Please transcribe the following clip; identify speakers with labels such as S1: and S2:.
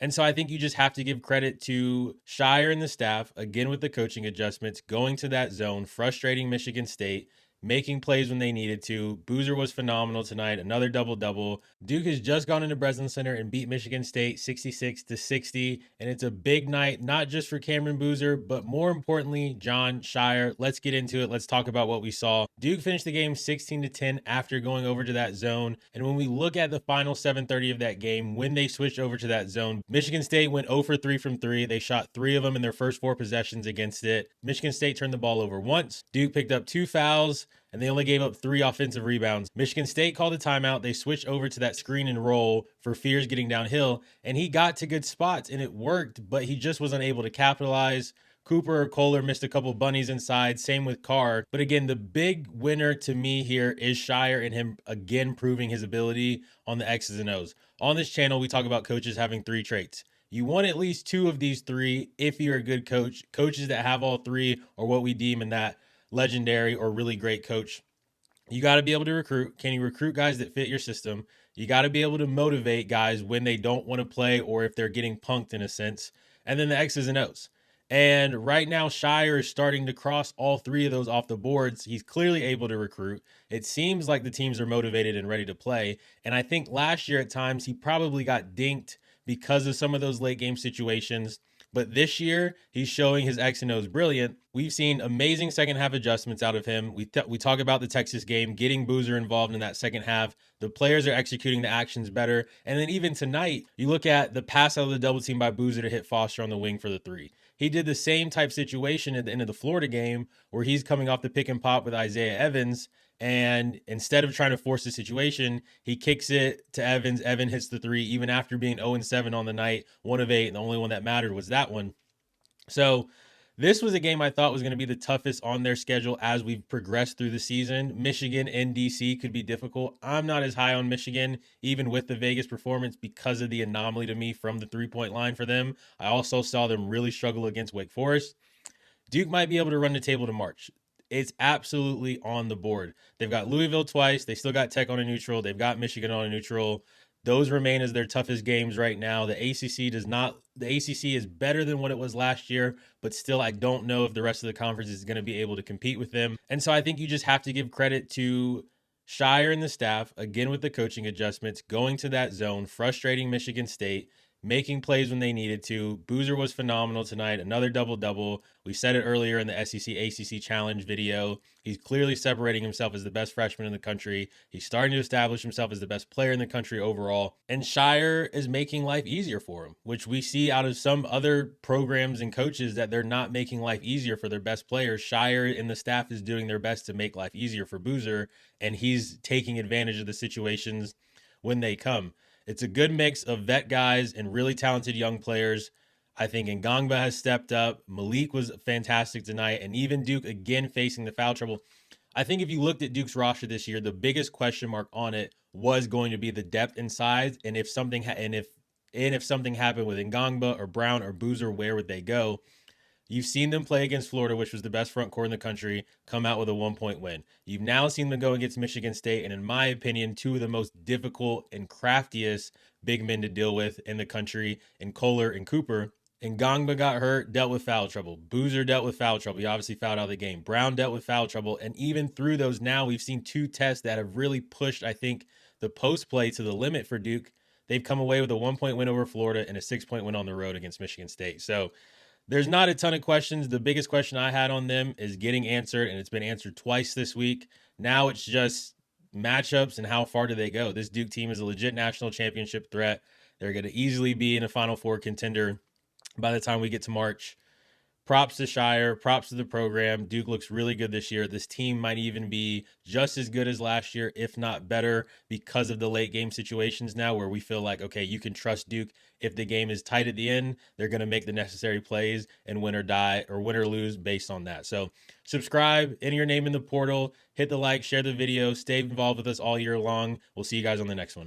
S1: And so I think you just have to give credit to Scheyer and the staff, again with the coaching adjustments, going to that zone, frustrating Michigan State, making plays when they needed to. Boozer was phenomenal tonight, another double-double. Duke has just gone into Breslin Center and beat Michigan State 66-60, and it's a big night, not just for Cameron Boozer, but more importantly, Jon Scheyer. Let's get into it. Let's talk about what we saw. Duke finished the game 16-10 after going over to that zone, and when we look at the final 7:30 of that game, when they switched over to that zone, Michigan State went 0 for 3 from 3. They shot 3 of them in their first 4 possessions against it. Michigan State turned the ball over once. Duke picked up 2 fouls, and they only gave up 3 offensive rebounds. Michigan State called a timeout. They switched over to that screen and roll for Fears getting downhill, and he got to good spots, and it worked, but he just was unable to capitalize. Cooper or Kohler missed a couple bunnies inside. Same with Carr. But again, the big winner to me here is Scheyer and him again proving his ability on the X's and O's. On this channel, we talk about coaches having 3 traits. You want at least 2 of these 3 if you're a good coach. Coaches that have all 3 are what we deem in that legendary or really great coach. You got to be able to recruit. Can you recruit guys that fit your system? You got to be able to motivate guys when they don't want to play or if they're getting punked in a sense. And then the X's and O's. And right now, Scheyer is starting to cross all 3 of those off the boards. He's clearly able to recruit. It seems like the teams are motivated and ready to play. And I think last year at times he probably got dinked because of some of those late game situations. But this year, he's showing his X and O's brilliant. We've seen amazing second half adjustments out of him. We talk about the Texas game, getting Boozer involved in that second half. The players are executing the actions better. And then even tonight, you look at the pass out of the double team by Boozer to hit Foster on the wing for the 3. He did the same type situation at the end of the Florida game where he's coming off the pick and pop with Isaiah Evans. And instead of trying to force the situation, he kicks it to Evans. Evan hits the 3, even after being 0-7 on the night, 1 of 8. And the only one that mattered was that one. So this was a game I thought was going to be the toughest on their schedule as we've progressed through the season. Michigan and DC could be difficult. I'm not as high on Michigan, even with the Vegas performance, because of the anomaly to me from the 3-point line for them. I also saw them really struggle against Wake Forest. Duke might be able to run the table to March. It's absolutely on the board. They've got Louisville twice. They still got Tech on a neutral. They've got Michigan on a neutral. Those remain as their toughest games right now. The ACC does not. The ACC is better than what it was last year, but still, I don't know if the rest of the conference is going to be able to compete with them. And so I think you just have to give credit to Scheyer and the staff, again with the coaching adjustments, going to that zone, frustrating Michigan State, making plays when they needed to. Boozer was phenomenal tonight. Another double-double. We said it earlier in the SEC ACC Challenge video. He's clearly separating himself as the best freshman in the country. He's starting to establish himself as the best player in the country overall. And Scheyer is making life easier for him, which we see out of some other programs and coaches that they're not making life easier for their best players. Scheyer and the staff is doing their best to make life easier for Boozer, and he's taking advantage of the situations when they come. It's a good mix of vet guys and really talented young players. I think Ngangba has stepped up. Malik was fantastic tonight. And even Duke, again, facing the foul trouble. I think if you looked at Duke's roster this year, the biggest question mark on it was going to be the depth and size. And if something if something happened with Ngangba or Brown or Boozer, where would they go? You've seen them play against Florida, which was the best front court in the country, come out with a 1-point win. You've now seen them go against Michigan State, and in my opinion, 2 of the most difficult and craftiest big men to deal with in the country, in Kohler and Cooper. And Ngangba got hurt, dealt with foul trouble. Boozer dealt with foul trouble. He obviously fouled out of the game. Brown dealt with foul trouble. And even through those now, we've seen 2 tests that have really pushed, I think, the post play to the limit for Duke. They've come away with a 1-point win over Florida and a 6-point win on the road against Michigan State. So there's not a ton of questions. The biggest question I had on them is getting answered, and it's been answered twice this week. Now it's just matchups and how far do they go. This Duke team is a legit national championship threat. They're going to easily be in a Final Four contender by the time we get to March. Props to Scheyer, props to the program. Duke looks really good this year. This team might even be just as good as last year, if not better, because of the late game situations now where we feel like, okay, you can trust Duke. If the game is tight at the end, they're going to make the necessary plays and win or die or win or lose based on that. So subscribe, enter your name in the portal, hit the like, share the video, stay involved with us all year long. We'll see you guys on the next one.